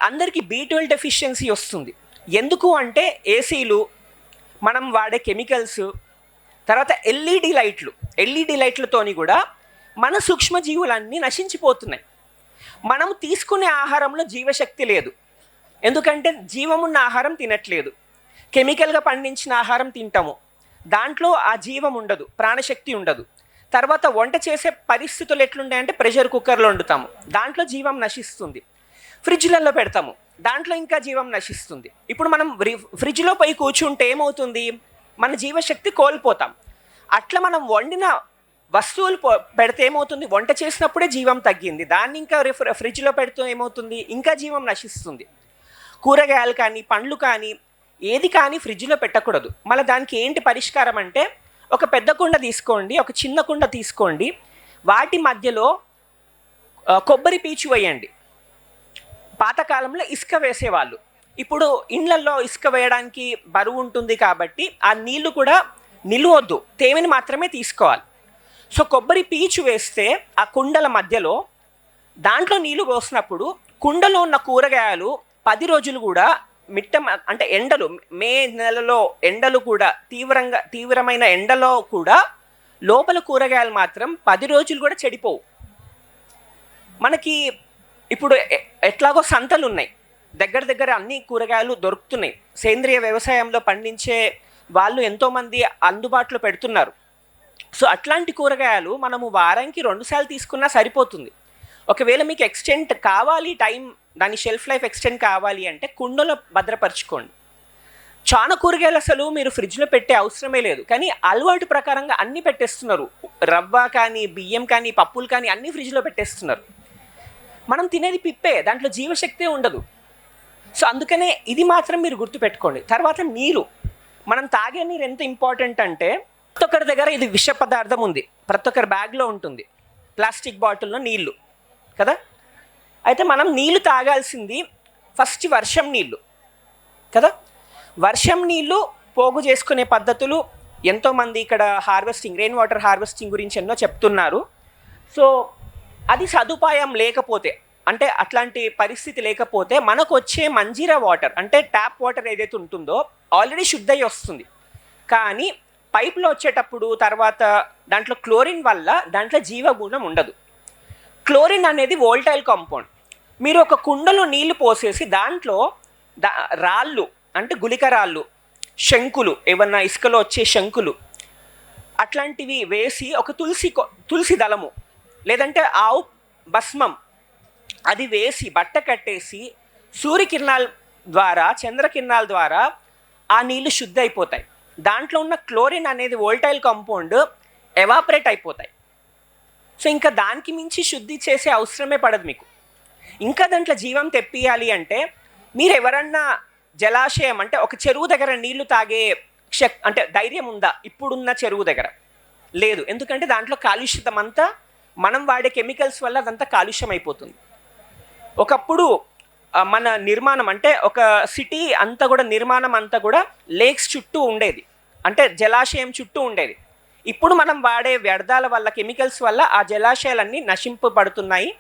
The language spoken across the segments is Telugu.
అందరికీ B12 డెఫిషియన్సీ వస్తుంది. ఎందుకు అంటే ఏసీలు, మనం వాడే కెమికల్స్, తర్వాత ఎల్ఈడి లైట్లతోని కూడా మన సూక్ష్మజీవులన్నీ నశించిపోతున్నాయి. మనం తీసుకునే ఆహారంలో జీవశక్తి లేదు, ఎందుకంటే జీవమున్న ఆహారం తినట్లేదు. కెమికల్గా పండించిన ఆహారం తింటాము, దాంట్లో ఆ జీవం ఉండదు, ప్రాణశక్తి ఉండదు. తర్వాత వంట చేసే పరిస్థితులు ఎట్లుంటాయంటే ప్రెషర్ కుక్కర్లో వండుతాము, దాంట్లో జీవం నశిస్తుంది. ఫ్రిడ్జ్లలో పెడతాము, దాంట్లో ఇంకా జీవం నశిస్తుంది. ఇప్పుడు మనం ఫ్రిడ్జ్లో పోయి కూర్చుంటే ఏమవుతుంది, మన జీవశక్తి కోల్పోతాం. అట్లా మనం వండిన వస్తువులు పెడితే ఏమవుతుంది, వంట చేసినప్పుడే జీవం తగ్గింది, దాన్ని ఇంకా ఫ్రిడ్జ్లో పెడితే ఏమవుతుంది, ఇంకా జీవం నశిస్తుంది. కూరగాయలు కానీ పండ్లు కానీ ఏది కానీ ఫ్రిడ్జ్లో పెట్టకూడదు. మళ్ళీ దానికి ఏంటి పరిష్కారం అంటే, ఒక పెద్ద కుండ తీసుకోండి, ఒక చిన్న కుండ తీసుకోండి, వాటి మధ్యలో కొబ్బరి పీచు వేయండి. పాతకాలంలో ఇసుక వేసేవాళ్ళు, ఇప్పుడు ఇండ్లల్లో ఇసుక వేయడానికి బరువు ఉంటుంది కాబట్టి ఆ నీళ్లు కూడా నిలవద్దు, తేమని మాత్రమే తీసుకోవాలి. సో కొబ్బరి పీచు వేస్తే ఆ కుండల మధ్యలో దాంట్లో నీళ్లు పోసినప్పుడు కుండలో ఉన్న కూరగాయలు 10 రోజులు కూడా అంటే ఎండలు, మే నెలలో ఎండలు కూడా తీవ్రమైన ఎండలో కూడా లోపల కూరగాయలు మాత్రం 10 రోజులు కూడా చెడిపోవు. మనకి ఇప్పుడు ఎట్లాగో సంతలు ఉన్నాయి, దగ్గర అన్ని కూరగాయలు దొరుకుతున్నాయి, సేంద్రియ వ్యవసాయంలో పండించే వాళ్ళు ఎంతోమంది అందుబాటులో పెడుతున్నారు. సో అట్లాంటి కూరగాయలు మనము వారానికి 2 సార్లు తీసుకున్నా సరిపోతుంది. ఒకవేళ మీకు ఎక్స్టెంట్ కావాలి, టైం దాని షెల్ఫ్ లైఫ్ ఎక్స్టెండ్ కావాలి అంటే కుండలో భద్రపరచుకోండి. చాలా కూరగాయలు అసలు మీరు ఫ్రిడ్జ్లో పెట్టే అవసరమే లేదు, కానీ అలవాటు ప్రకారంగా అన్నీ పెట్టేస్తున్నారు. రవ్వ కానీ, బియ్యం కానీ, పప్పులు కానీ అన్నీ ఫ్రిడ్జ్లో పెట్టేస్తున్నారు. మనం తినేది పిప్పే, దాంట్లో జీవశక్తే ఉండదు. సో అందుకనే ఇది మాత్రం మీరు గుర్తుపెట్టుకోండి. తర్వాత నీరు, మనం తాగే నీరు ఎంత ఇంపార్టెంట్ అంటే, ప్రతి ఒక్కరి దగ్గర ఇది విష పదార్థం ఉంది, ప్రతి ఒక్కరి బ్యాగ్లో ఉంటుంది, ప్లాస్టిక్ బాటిల్లో నీళ్ళు కదా. అయితే మనం నీళ్ళు తాగాల్సింది ఫస్ట్ వర్షం నీళ్ళు కదా. వర్షం నీళ్ళు పోగు చేసుకునే పద్ధతులు ఎంతోమంది ఇక్కడ హార్వెస్టింగ్, రెయిన్ వాటర్ హార్వెస్టింగ్ గురించి ఎన్నో చెప్తున్నారు. సో అది సదుపాయం లేకపోతే, అంటే అట్లాంటి పరిస్థితి లేకపోతే మనకు వచ్చే మంజీరా వాటర్ అంటే ట్యాప్ వాటర్ ఏదైతే ఉంటుందో ఆల్రెడీ శుద్ధయి వస్తుంది, కానీ పైప్లో వచ్చేటప్పుడు తర్వాత దాంట్లో క్లోరిన్ వల్ల దాంట్లో జీవగుణం ఉండదు. క్లోరిన్ అనేది వోల్టైల్ కాంపౌండ్. మీరు ఒక కుండలో నీళ్లు పోసేసి దాంట్లో రాళ్ళు అంటే గుళిక రాళ్ళు, శంకులు, ఏమన్నా ఇసుకలో వచ్చే శంకులు అట్లాంటివి వేసి ఒక తులసి దళము లేదంటే ఆవు భస్మం అది వేసి బట్ట కట్టేసి సూర్యకిరణాల ద్వారా, చంద్రకిరణాల ద్వారా ఆ నీళ్లు శుద్ధి అయిపోతాయి. దాంట్లో ఉన్న క్లోరిన్ అనేది వోల్టైల్ కాంపౌండ్ ఎవాపరేట్ అయిపోతాయి. సో ఇంకా దానికి మించి శుద్ధి చేసే అవసరమే పడదు మీకు. ఇంకా దాంట్లో జీవం తెప్పియాలి అంటే మీరు ఎవరన్నా జలాశయం అంటే ఒక చెరువు దగ్గర నీళ్లు తాగే అంటే ధైర్యం ఉందా? ఇప్పుడున్న చెరువు దగ్గర లేదు, ఎందుకంటే దాంట్లో కాలుష్యం అంతా మనం వాడే కెమికల్స్ వల్ల అదంతా కాలుష్యం అయిపోతుంది. ఒకప్పుడు మన నిర్మాణం అంటే ఒక సిటీ అంతా కూడా నిర్మాణం అంతా కూడా లేక్స్ చుట్టూ ఉండేది, అంటే జలాశయం చుట్టూ ఉండేది. ఇప్పుడు మనం వాడే వ్యర్థాల వల్ల, కెమికల్స్ వల్ల ఆ జలాశయాలన్నీ నశింపబడుతున్నాయి.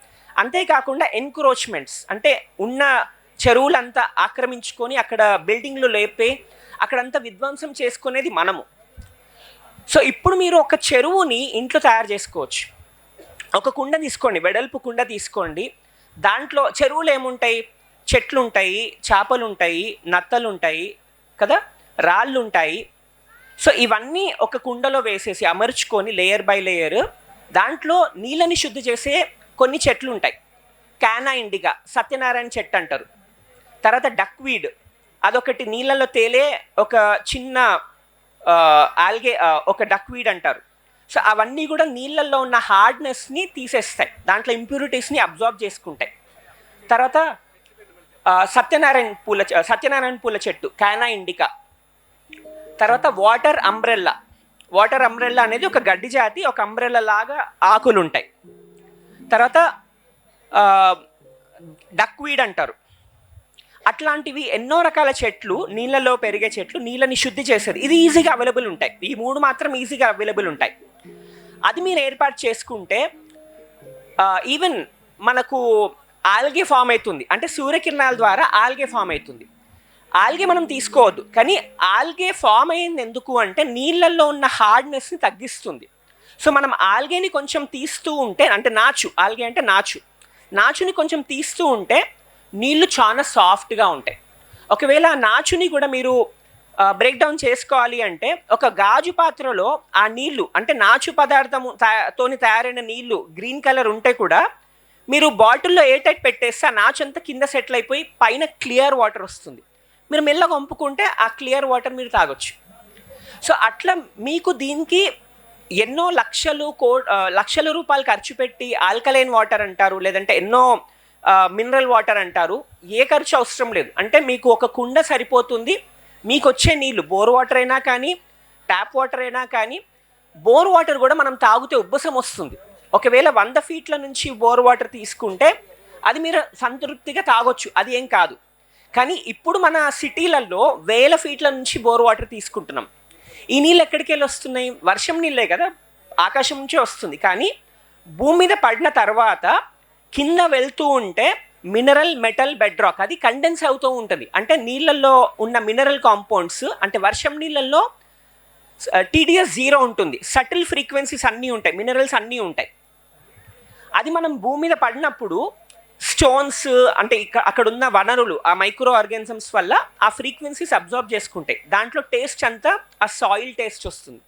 అంతేకాకుండా ఎన్క్రోచ్మెంట్స్ అంటే ఉన్న చెరువులంతా ఆక్రమించుకొని అక్కడ బిల్డింగ్లు లేపే అక్కడంతా విధ్వంసం చేసుకునేది మనము. సో ఇప్పుడు మీరు ఒక చెరువుని ఇంట్లో తయారు చేసుకోవచ్చు. ఒక కుండ తీసుకోండి, వెడల్పు కుండ తీసుకోండి, దాంట్లో చెరువులు ఏముంటాయి, చెట్లు ఉంటాయి, చేపలు ఉంటాయి, నత్తలు ఉంటాయి కదా, రాళ్ళు ఉంటాయి. సో ఇవన్నీ ఒక కుండలో వేసేసి అమర్చుకొని లేయర్ బై లేయర్ దాంట్లో నీళ్ళని శుద్ధి చేసే కొన్ని చెట్లు ఉంటాయి. క్యానా ఇండిగా, సత్యనారాయణ చెట్టు అంటారు. తర్వాత డక్వీడ్, అదొకటి నీళ్ళలో తేలే ఒక చిన్న ఆల్గే, ఒక డక్వీడ్ అంటారు. సో అవన్నీ కూడా నీళ్ళల్లో ఉన్న హార్డ్నెస్ని తీసేస్తాయి, దాంట్లో ఇంప్యూరిటీస్ని అబ్జార్బ్ చేసుకుంటాయి. తర్వాత సత్యనారాయణ పూల చెట్టు, క్యానా ఇండికా. తర్వాత వాటర్ అంబ్రెల్లా అనేది ఒక గడ్డి జాతి, ఒక అంబ్రెల్లా లాగా ఆకులు ఉంటాయి. తర్వాత డక్వీడ్ అంటారు. అట్లాంటివి ఎన్నో రకాల చెట్లు, నీళ్ళలో పెరిగే చెట్లు, నీళ్ళని శుద్ధి చేసేది. ఇది ఈజీగా అవైలబుల్ ఉంటాయి, ఈ 3 మాత్రం ఈజీగా అవైలబుల్ ఉంటాయి. అది మీరు ఏర్పాటు చేసుకుంటే ఈవెన్ మనకు ఆల్గే ఫామ్ అవుతుంది, అంటే సూర్యకిరణాల ద్వారా ఆల్గే ఫామ్ అవుతుంది. ఆల్గే మనం తీసుకోవద్దు, కానీ ఆల్గే ఫామ్ అయింది ఎందుకు అంటే నీళ్ళల్లో ఉన్న హార్డ్నెస్ని తగ్గిస్తుంది. సో మనం ఆల్గేని కొంచెం తీస్తూ ఉంటే, అంటే ఆల్గే అంటే నాచుని కొంచెం తీస్తూ ఉంటే నీళ్లు చాలా సాఫ్ట్గా ఉంటాయి. ఒకవేళ ఆ నాచుని కూడా మీరు బ్రేక్ డౌన్ చేసుకోవాలి అంటే ఒక గాజు పాత్రలో ఆ నీళ్లు, అంటే నాచు పదార్థము తోని తయారైన నీళ్లు గ్రీన్ కలర్ ఉంటే కూడా మీరు బాటిల్లో ఎయిర్ టైట్ పెట్టేస్తే ఆ నాచు అంతా కింద సెటిల్ అయిపోయి పైన క్లియర్ వాటర్ వస్తుంది. మీరు మెల్లగా వంపుకుంటే ఆ క్లియర్ వాటర్ మీరు తాగొచ్చు. సో అట్లా మీకు దీనికి ఎన్నో లక్షల రూపాయలు ఖర్చు పెట్టి ఆల్కలైన్ వాటర్ అంటారు, లేదంటే ఎన్నో మినరల్ వాటర్ అంటారు, ఏ ఖర్చు అవసరం లేదు. అంటే మీకు ఒక కుండ సరిపోతుంది. మీకు వచ్చే నీళ్ళు బోర్ వాటర్ అయినా కానీ ట్యాప్ వాటర్ అయినా కానీ, బోర్ వాటర్ కూడా మనం తాగితే ఉబ్బసం వస్తుంది. ఒకవేళ 100 ఫీట్ల నుంచి బోర్ వాటర్ తీసుకుంటే అది మీరు సంతృప్తిగా తాగొచ్చు, అది ఏం కాదు. కానీ ఇప్పుడు మన సిటీలలో 1000 ఫీట్ల నుంచి బోర్ వాటర్ తీసుకుంటున్నాం. ఈ నీళ్ళు ఎక్కడికి వెళ్ళి వస్తున్నాయి? వర్షం నీళ్ళే కదా, ఆకాశం నుంచే వస్తుంది. కానీ భూమి మీద పడిన తర్వాత కింద వెళ్తూ ఉంటే మినరల్ మెటల్ బెడ్ రాక్ అది కండెన్స్ అవుతూ ఉంటుంది. అంటే నీళ్ళల్లో ఉన్న మినరల్ కాంపౌండ్స్, అంటే వర్షం నీళ్ళల్లో TDS 0 ఉంటుంది, సటిల్ ఫ్రీక్వెన్సీస్ అన్నీ ఉంటాయి, మినరల్స్ అన్నీ ఉంటాయి. అది మనం భూమి మీద పడినప్పుడు స్టోన్స్, అంటే అక్కడ ఉన్న వనరులు, ఆ మైక్రో ఆర్గానిజమ్స్ వల్ల ఆ ఫ్రీక్వెన్సీస్ అబ్జర్వ్ చేసుకుంటాయి. దాంట్లో టేస్ట్ అంతా ఆ సాయిల్ టేస్ట్ వస్తుంది.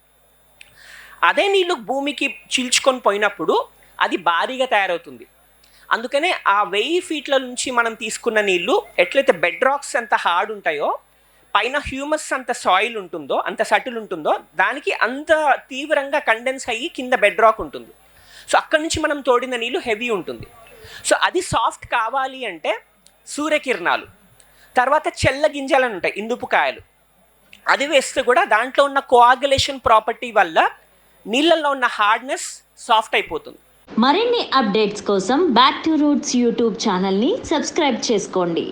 అదే నీళ్ళు భూమికి చీల్చుకొని పోయినప్పుడు అది భారీగా తయారవుతుంది. అందుకనే ఆ 1000 ఫీట్ల నుంచి మనం తీసుకున్న నీళ్ళు ఎట్లయితే బెడ్ రాక్స్ అంత హార్డ్ ఉంటాయో, పైన హ్యూమస్ అంత సాయిల్ ఉంటుందో, అంత సటిల్ ఉంటుందో, దానికి అంత తీవ్రంగా కండెన్స్ అయ్యి కింద బెడ్ రాక్ ఉంటుంది. సో అక్కడి నుంచి మనం తోడిన నీళ్ళు హెవీ ఉంటుంది. సో అది సాఫ్ట్ కావాలి అంటే సూర్యకిరణాలు, తర్వాత చెల్ల గింజలు ఉంటాయి, ఇందుపుకాయలు, అది వేస్తే కూడా దాంట్లో ఉన్న కోఆగులేషన్ ప్రాపర్టీ వల్ల నీళ్ళల్లో ఉన్న హార్డ్నెస్ సాఫ్ట్ అయిపోతుంది. మరిన్ని అప్డేట్స్ కోసం బ్యాక్ టు రూట్స్ యూట్యూబ్ ఛానల్ని సబ్స్క్రైబ్ చేసుకోండి.